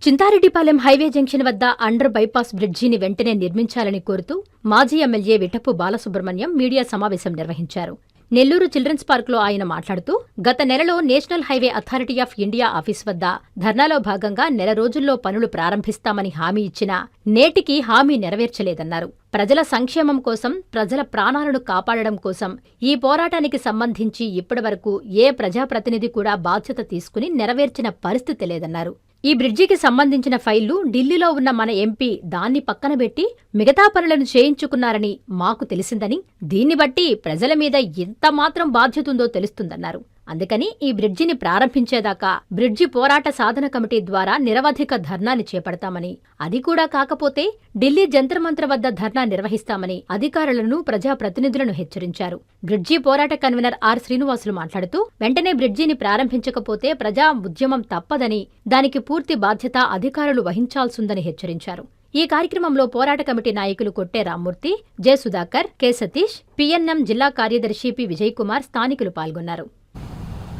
Chintareddypalem highway junction వద్ద under bypass బ్రిడ్జిని వెంటనే నిర్మించాలని కోరుతూ మాజీ ఎమ్మెల్యే విఠప్పు బాలసుబ్రహ్మణ్యం మీడియా సమావేశం నిర్వహించారు. నెల్లూరు చిల్డ్రన్స్ పార్కులో ఆయన మాట్లాడుతూ, గత నెలలో national highway authority of India office వద్ద ధర్నాలో భాగంగా నెల రోజుల్లో పనులు ప్రారంభిస్తామని హామీ ఇచ్చినా నేటికి హామీ నెరవేర్చలేదన్నారు. ప్రజల సంక్షేమం కోసం, ప్రజల ప్రాణాలను కాపాడడం కోసం ఈ పోరాటానికి సంబంధించి ఇప్పటివరకు ఏ ప్రజాప్రతినిధి కూడా బాధ్యత తీసుకుని నెరవేర్చిన పరిస్థితి లేదన్నారు. ఈ బ్రిడ్జికి సంబంధించిన ఫైళ్లు ఢిల్లీలో ఉన్న మన ఎంపీ దాన్ని పక్కనబెట్టి మిగతా పనులను చేయించుకున్నారని మాకు తెలిసిందని, దీన్ని బట్టి ప్రజల మీద ఎంతమాత్రం బాధ్యతుందో తెలుస్తుందన్నారు. అందుకని ఈ బ్రిడ్జిని ప్రారంభించేదాకా బ్రిడ్జి పోరాట సాధన కమిటీ ద్వారా నిరవధిక ధర్నాని చేపడతామని, అది కూడా కాకపోతే ఢిల్లీ జంతర్ మంతర్ వద్ద ధర్నా నిర్వహిస్తామని అధికారులను, ప్రజాప్రతినిధులను హెచ్చరించారు. బ్రిడ్జి పోరాట కన్వీనర్ ఆర్ శ్రీనివాసులు మాట్లాడుతూ, వెంటనే బ్రిడ్జిని ప్రారంభించకపోతే ప్రజా ఉద్యమం తప్పదని, దానికి పూర్తి బాధ్యత అధికారులు వహించాల్సిందని హెచ్చరించారు. ఈ కార్యక్రమంలో పోరాట కమిటీ నాయకులు కొట్టే Rammurthy, J Sudhakar, K Satish, PNM జిల్లా కార్యదర్శి పి విజయ్ కుమార్ స్థానికులు పాల్గొన్నారు.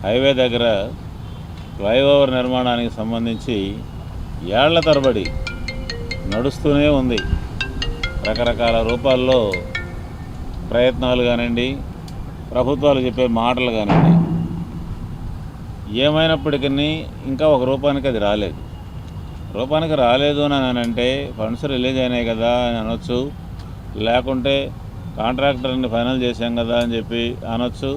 హైవే దగ్గర ఫ్లైఓవర్ నిర్మాణానికి సంబంధించి ఏళ్ల తరబడి నడుస్తూనే ఉంది. రకరకాల రూపాల్లో ప్రయత్నాలు కానివ్వండి, ప్రభుత్వాలు చెప్పే మాటలు కానివ్వండి, ఏమైనప్పటికీ ఇంకా ఒక రూపానికి అది రాలేదు. రూపానికి రాలేదు అని అంటే ఫండ్స్ రిలీజ్ అయినాయి కదా అని అనొచ్చు, లేకుంటే కాంట్రాక్టర్ని ఫైనల్ చేశాం కదా అని చెప్పి అనొచ్చు,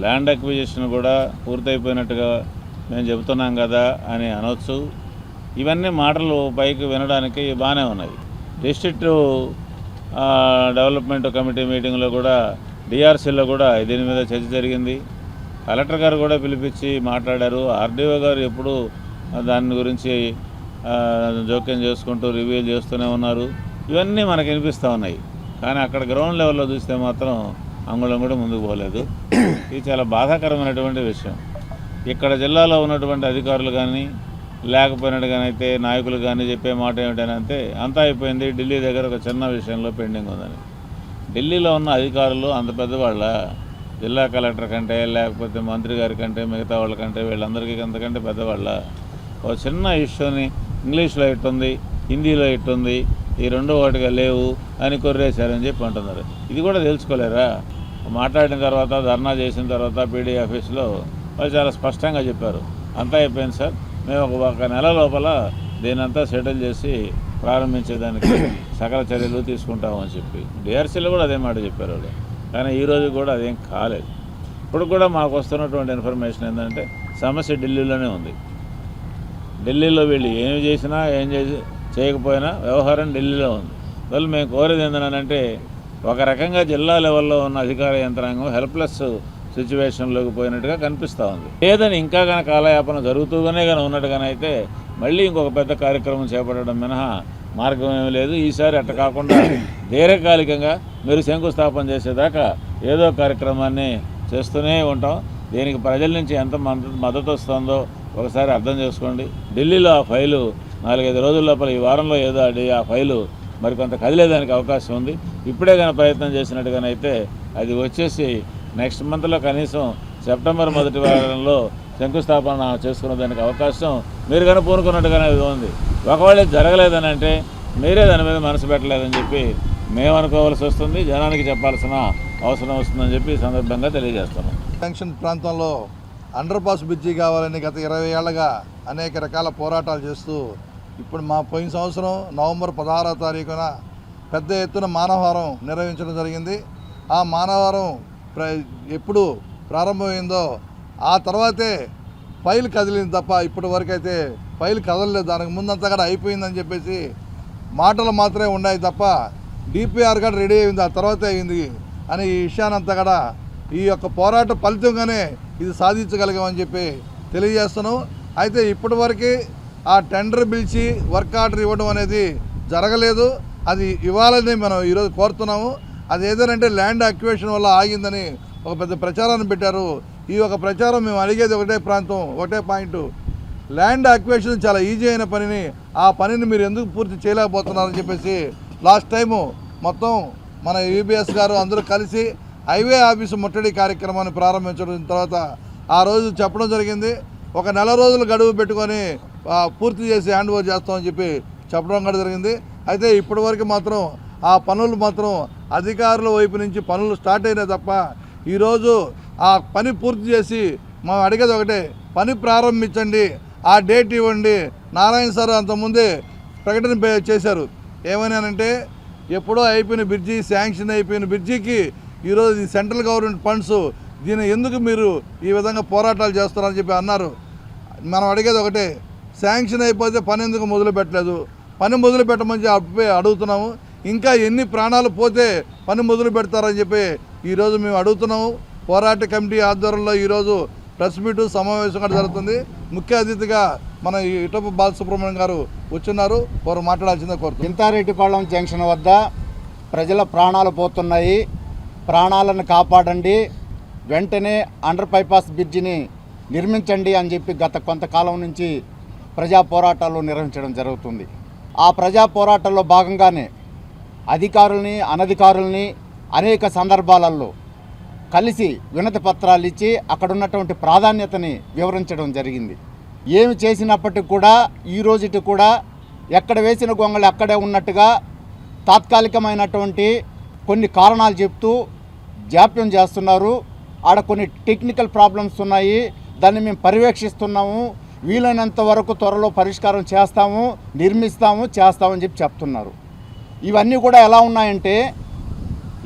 ల్యాండ్ అక్విజిషన్ కూడా పూర్తయిపోయినట్టుగా మేము చెబుతున్నాం కదా అని అనొచ్చు. ఇవన్నీ మాటలు పైకి వినడానికి బాగానే ఉన్నాయి. డిస్ట్రిక్ట్ డెవలప్మెంట్ కమిటీ మీటింగ్లో కూడా, డిఆర్సీలో కూడా దీని మీద చర్చ జరిగింది. కలెక్టర్ గారు కూడా పిలిపించి మాట్లాడారు. ఆర్డీఓ గారు ఎప్పుడు దాని గురించి జోక్యం చేసుకుంటూ రివ్యూ చేస్తూనే ఉన్నారు. ఇవన్నీ మనకు వినిపిస్తూ ఉన్నాయి. కానీ అక్కడ గ్రౌండ్ లెవెల్లో చూస్తే మాత్రం అంగుళం కూడా ముందుకు పోలేదు. ఇది చాలా బాధాకరమైనటువంటి విషయం. ఇక్కడ జిల్లాలో ఉన్నటువంటి అధికారులు కానీ, లేకపోయినట్టుగానైతే నాయకులు కానీ చెప్పే మాట ఏమిటంటే అంతా అయిపోయింది, ఢిల్లీ దగ్గర ఒక చిన్న విషయంలో పెండింగ్ ఉందని. ఢిల్లీలో ఉన్న అధికారులు అంత పెద్దవాళ్ళ, జిల్లా కలెక్టర్ కంటే, లేకపోతే మంత్రి గారి కంటే, మిగతా వాళ్ళకంటే, వీళ్ళందరికీ అంతకంటే పెద్దవాళ్ళ. ఒక చిన్న ఇష్యూని ఇంగ్లీష్లో ఇట్టుంది, హిందీలో ఇట్టుంది, ఈ రెండు ఒకటిగా లేవు అని కొర్రేశారని చెప్పి అంటున్నారు. ఇది కూడా తెలుసుకోలేరా? మాట్లాడిన తర్వాత, ధర్నా చేసిన తర్వాత పీడీ ఆఫీస్లో వాళ్ళు చాలా స్పష్టంగా చెప్పారు, అంతా అయిపోయింది సార్, మేము ఒక నెల లోపల దీనంతా సెటిల్ చేసి ప్రారంభించేదానికి సకల చర్యలు తీసుకుంటామని చెప్పి డిఆర్సీలో కూడా అదే మాట చెప్పారు వాళ్ళు. కానీ ఈరోజు కూడా అదేం కాలేదు. ఇప్పుడు కూడా మాకు వస్తున్నటువంటి ఇన్ఫర్మేషన్ ఏంటంటే సమస్య ఢిల్లీలోనే ఉంది. ఢిల్లీలో వీళ్ళు ఏమి చేసినా చేయకపోయినా వ్యవహారం ఢిల్లీలో ఉంది. వాళ్ళు మేము కోరేది ఏంటంటే, ఒక రకంగా జిల్లా లెవెల్లో ఉన్న అధికార యంత్రాంగం హెల్ప్లెస్ సిచ్యువేషన్లోకి పోయినట్టుగా కనిపిస్తూ ఉంది. లేదని ఇంకా కనుక కాలయాపన జరుగుతూనే కానీ ఉన్నట్టుగానైతే మళ్ళీ ఇంకొక పెద్ద కార్యక్రమం చేపట్టడం మినహా మార్గం ఏమీ లేదు. ఈసారి అట్ట కాకుండా దీర్ఘకాలికంగా మీరు శంకుస్థాపన చేసేదాకా ఏదో కార్యక్రమాన్ని చేస్తూనే ఉంటాం. దీనికి ప్రజల నుంచి ఎంత మద్దతు వస్తుందో ఒకసారి అర్థం చేసుకోండి. ఢిల్లీలో ఆ ఫైలు 4-5 రోజుల లోపల, ఈ వారంలో ఏదో ఆ ఫైలు మరికొంత కదిలేదానికి అవకాశం ఉంది. ఇప్పుడే కానీ ప్రయత్నం చేసినట్టుగానైతే అది వచ్చేసి నెక్స్ట్ మంత్లో కనీసం సెప్టెంబర్ మొదటి వారంలో శంకుస్థాపన చేసుకునే దానికి అవకాశం మీరు కానీ పూనుకున్నట్టుగానే ఉంది. ఒకవేళ జరగలేదని అంటే మీరే దాని మీద మనసు పెట్టలేదని చెప్పి మేము అనుకోవాల్సి వస్తుంది, జనానికి చెప్పాల్సిన అవసరం వస్తుందని చెప్పి ఈ సందర్భంగా తెలియజేస్తున్నాం. జంక్షన్ ప్రాంతంలో అండర్ పాస్ బ్రిడ్జి కావాలని గత 20 ఏళ్లుగా అనేక రకాల పోరాటాలు చేస్తూ, ఇప్పుడు పోయిన సంవత్సరం నవంబర్ 16వ తారీఖున పెద్ద ఎత్తున మానవహారం నిర్వహించడం జరిగింది. ఆ మానవహారం ఎప్పుడు ప్రారంభమైందో ఆ తర్వాతే ఫైల్ కదిలింది తప్ప ఇప్పటి వరకు అయితే ఫైల్ కదలలేదు. దానికి ముందంతా కూడా అయిపోయిందని చెప్పేసి మాటలు మాత్రమే ఉన్నాయి తప్ప డిపిఆర్ కూడా రెడీ అయింది, ఆ తర్వాతే అయింది అని ఈ విషయానంతా కూడా ఈ యొక్క పోరాట ఫలితంగానే ఇది సాధించగలిగామని చెప్పి తెలియజేస్తున్నాం. అయితే ఇప్పటివరకు ఆ టెండర్ పిలిచి వర్క్ ఆర్డర్ ఇవ్వడం అనేది జరగలేదు. అది ఇవ్వాలని మనం ఈరోజు కోరుతున్నాము. అది ఏదంటే ల్యాండ్ అక్విజిషన్ వల్ల ఆగిందని ఒక పెద్ద ప్రచారాన్ని పెట్టారు. ఈ ఒక ప్రచారం మేము అడిగేది ఒకటే పాయింట్, ల్యాండ్ అక్విజిషన్ చాలా ఈజీ అయిన పనిని, ఆ పనిని మీరు ఎందుకు పూర్తి చేయలేకపోతున్నారని చెప్పేసి లాస్ట్ టైము మొత్తం మన యూబీఎస్ గారు అందరూ కలిసి హైవే ఆఫీసు ముట్టడి కార్యక్రమాన్ని ప్రారంభించడం తర్వాత ఆ రోజు చెప్పడం జరిగింది. ఒక నెల రోజులు గడువు పెట్టుకొని పూర్తి చేసి హ్యాండ్ ఓవర్ చేస్తామని చెప్పి చెప్పడం కూడా జరిగింది. అయితే ఇప్పటివరకు మాత్రం ఆ పనులు మాత్రం అధికారుల వైపు నుంచి పనులు స్టార్ట్ అయినాయి తప్ప ఈరోజు ఆ పని పూర్తి చేసి మనం అడిగేది ఒకటే, పని ప్రారంభించండి, ఆ డేట్ ఇవ్వండి. నారాయణ సార్ అంతకుముందే ప్రకటన చేశారు, ఏమన్నానంటే ఎప్పుడో అయిపోయిన బ్రిడ్జి, శాంక్షన్ అయిపోయిన బ్రిడ్జికి ఈరోజు ఇది సెంట్రల్ గవర్నమెంట్ ఫండ్స్, దీన్ని ఎందుకు మీరు ఈ విధంగా పోరాటాలు చేస్తారని చెప్పి అన్నారు. మనం అడిగేది ఒకటే, శాంక్షన్ అయిపోతే పని ఎందుకు మొదలు పెట్టలేదు, పని మొదలు పెట్టమని చెప్పి అడుగుతున్నాము. ఇంకా ఎన్ని ప్రాణాలు పోతే పని మొదలు పెడతారని చెప్పి ఈరోజు మేము అడుగుతున్నాము. పోరాట కమిటీ ఆధ్వర్యంలో ఈరోజు ప్రెస్ మీటు సమావేశం కూడా జరుగుతుంది. ముఖ్య అతిథిగా మన ఇటపు బాలసుబ్రహ్మణ్యం గారు వచ్చున్నారు, వారు మాట్లాడాల్సిందే కోరుతున్నారు. చింతారెడ్డిపాళెం జంక్షన్ వద్ద ప్రజల ప్రాణాలు పోతున్నాయి, ప్రాణాలను కాపాడండి, వెంటనే అండర్ బైపాస్ బ్రిడ్జిని నిర్మించండి అని చెప్పి గత కొంతకాలం నుంచి ప్రజా పోరాటాలు నిర్వహించడం జరుగుతుంది. ఆ ప్రజా పోరాటాల్లో భాగంగానే అధికారుల్ని అనధికారుల్ని అనేక సందర్భాలలో కలిసి వినతి పత్రాలు ఇచ్చి అక్కడ ఉన్నటువంటి ప్రాధాన్యతని వివరించడం జరిగింది. ఏమి చేసినప్పటికి కూడా ఈ రోజుటి కూడా ఎక్కడ వేసిన గొంగళి అక్కడే ఉన్నట్టుగా తాత్కాలికమైనటువంటి కొన్ని కారణాలు చెప్తూ జాప్యం చేస్తున్నారు. ఆడ కొన్ని టెక్నికల్ ప్రాబ్లమ్స్ ఉన్నాయి, దాన్ని మేము పర్యవేక్షిస్తున్నాము, వీలైనంత వరకు త్వరలో పరిష్కారం చేస్తాము, నిర్మిస్తాము, చేస్తామని చెప్పి చెప్తున్నారు. ఇవన్నీ కూడా ఎలా ఉన్నాయంటే,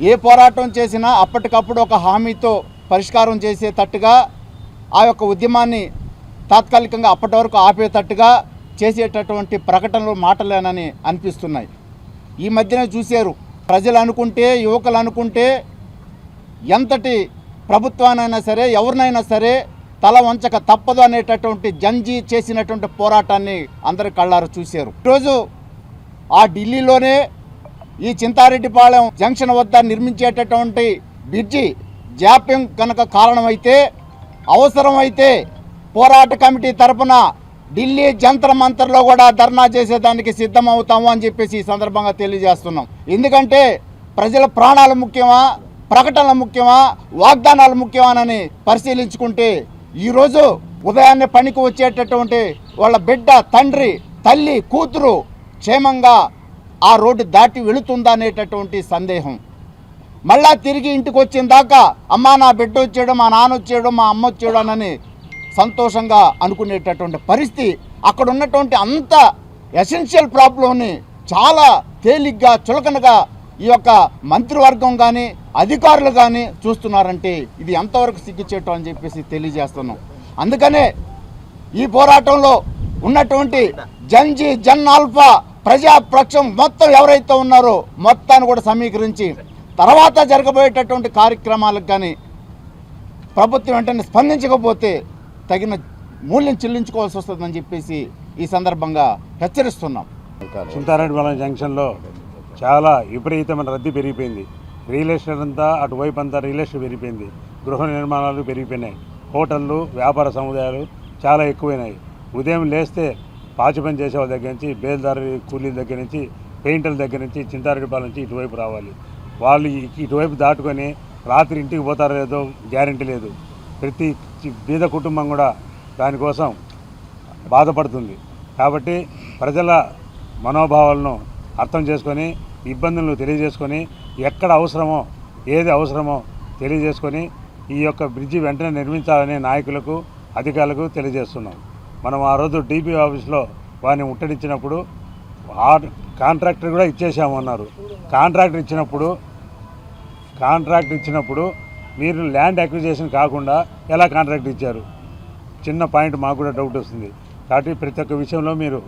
ఏ పోరాటం చేసినా అప్పటికప్పుడు ఒక హామీతో పరిష్కారం చేసేటట్టుగా ఆ యొక్క ఉద్యమాన్ని తాత్కాలికంగా అప్పటి వరకు ఆపేటట్టుగా చేసేటటువంటి ప్రకటనలు మాటలేనని అనిపిస్తున్నాయి. ఈ మధ్యన చూశారు, ప్రజలు అనుకుంటే, యువకులు అనుకుంటే ఎంతటి ప్రభుత్వానైనా సరే ఎవరినైనా సరే తల వంచక తప్పదు అనేటటువంటి జంజీ చేసినటువంటి పోరాటాన్ని అందరి కళ్ళారు చూశారు. ఈరోజు ఆ ఢిల్లీలోనే ఈ చింతారెడ్డిపాళెం జంక్షన్ వద్ద నిర్మించేటటువంటి బ్రిడ్జి జాప్యం కనుక కారణమైతే, అవసరమైతే పోరాట కమిటీ తరపున ఢిల్లీ జంతర్ మంతర్లో కూడా ధర్నా చేసేదానికి సిద్ధం అవుతాము అని చెప్పేసి ఈ సందర్భంగా తెలియజేస్తున్నాం. ఎందుకంటే ప్రజల ప్రాణాలు ముఖ్యమా, ప్రకటనలు ముఖ్యమా, వాగ్దానాలు ముఖ్యమానని పరిశీలించుకుంటే ఈరోజు ఉదయాన్నే పనికి వచ్చేటటువంటి వాళ్ళ బిడ్డ, తండ్రి, తల్లి, కూతురు క్షేమంగా ఆ రోడ్డు దాటి వెళుతుందా అనేటటువంటి సందేహం. మళ్ళా తిరిగి ఇంటికి వచ్చిన దాకా అమ్మా నా బిడ్డ వచ్చాడు, మా నాన్న వచ్చాడు, మా అమ్మ వచ్చాడు అని సంతోషంగా అనుకునేటటువంటి పరిస్థితి అక్కడ ఉన్నటువంటి అంత ఎసెన్షియల్ ప్రాబ్లంని చాలా తేలిగ్గా చులకనగా ఈ యొక్క మంత్రివర్గం కానీ అధికారులు కానీ చూస్తున్నారంటే ఇది ఎంతవరకు సిగ్గుచేటు అని చెప్పేసి తెలియజేస్తున్నాం. అందుకనే ఈ పోరాటంలో ఉన్నటువంటి జంజీ, జన్ ఆల్ఫా, ప్రజాపక్షం మొత్తం ఎవరైతే ఉన్నారో మొత్తాన్ని కూడా సమీకరించి తర్వాత జరగబోయేటటువంటి కార్యక్రమాలకు కానీ ప్రభుత్వం వెంటనే స్పందించకపోతే తగిన మూల్యం చెల్లించుకోవాల్సి వస్తుందని చెప్పేసి ఈ సందర్భంగా హెచ్చరిస్తున్నాం. చింతారెడ్డిపాళెం జంక్షన్లో చాలా విపరీతమైన రద్దీ పెరిగిపోయింది. రియల్ ఎస్టేట్ అంతా అటువైపు అంతా రియల్ ఎస్టేట్ పెరిగిపోయింది, గృహ నిర్మాణాలు పెరిగిపోయినాయి, హోటళ్ళు, వ్యాపార సముదాయాలు చాలా ఎక్కువైనాయి. ఉదయం లేస్తే పాచి పని చేసే వాళ్ళ దగ్గర నుంచి, బేల్దారి కూలీల దగ్గర నుంచి, పెయింటర్ల దగ్గర నుంచి చింతారెడ్డిపాళెం నుంచి ఇటువైపు రావాలి. వాళ్ళు ఇటువైపు దాటుకొని రాత్రి ఇంటికి పోతారో లేదో గ్యారెంటీ లేదు. ప్రతి బీద కుటుంబం కూడా దానికోసం బాధపడుతుంది. కాబట్టి ప్రజల మనోభావాలను అర్థం చేసుకొని, ఇబ్బందులను తెలియజేసుకొని, ఎక్కడ అవసరమో ఏది అవసరమో తెలియజేసుకొని ఈ యొక్క బ్రిడ్జి వెంటనే నిర్మించాలని నాయకులకు, అధికారులకు తెలియజేస్తున్నాం. మనం ఆ రోజు డీపీ ఆఫీస్లో వారిని ముట్టడించినప్పుడు కాంట్రాక్టర్ కూడా ఇచ్చేసామన్నారు. కాంట్రాక్టర్ ఇచ్చినప్పుడు మీరు ల్యాండ్ అక్విజిషన్ కాకుండా ఎలా కాంట్రాక్ట్ ఇచ్చారు? చిన్న పాయింట్ మాకు కూడా డౌట్ వస్తుంది. కాబట్టి ప్రతి ఒక్క విషయంలో మీరు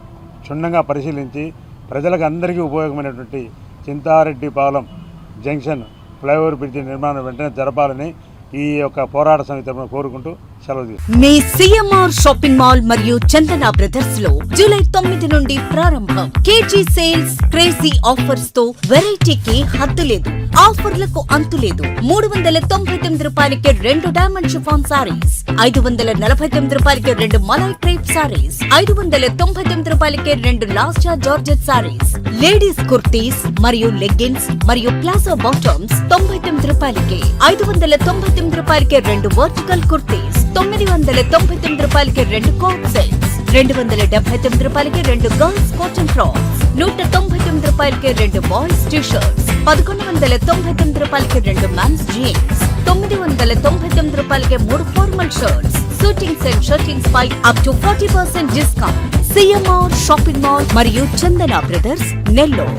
క్షుణ్ణంగా పరిశీలించి ప్రజలకు అందరికీ ఉపయోగమైనటువంటి చింతారెడ్డిపాళెం జంక్షన్ ఫ్లైఓవర్ బ్రిడ్జి నిర్మాణం వెంటనే జరపాలని ఈ యొక్క పోరాట సమితి కోరుకుంటూ సెలవు తీసుకుంటాం. మీ సిఎంఆర్ షాపింగ్ మాల్ మరియు చందన బ్రదర్స్ లో జూలై 9 నుండి ప్రారంభం. కేజీ సేల్స్, క్రేజీ ఆఫర్స్ తో వెరైటీకి హద్దు లేదు, ఆఫర్లకు అంతు లేదు. 399 రూపాయలకి 2 డైమండ్ షిఫాన్ సారీస్, 549 రూపాయలకి 2 మలై క్రేప్ సారీస్, 599 రూపాయలకి 2 లాస్టా జార్జెట్ సారీస్, లేడీస్ కుర్తీస్ మరియు లెగ్గిన్స్ మరియు ప్లాజో బాటమ్స్ 99 రూపాయలకి, 599 రూపాయలకి 2 వర్టికల్ కుర్తీస్, 999 రూపాయలకి 2 కోట్ సెట్స్, 279 రూపాయలకి 2 గర్ల్స్ కాటన్ ఫ్రాక్స్, 199 రూపాయలకి 2 బాయ్స్ టీ షర్ట్స్, 1199 రూపాయలకి 2 మెన్స్ జీన్స్, 999 రూపాయలకి 3 formal shirts, suitings and shirtings పై up to 40% discount. CMR shopping mall మరియు చందన బ్రదర్స్, నెల్లూరు.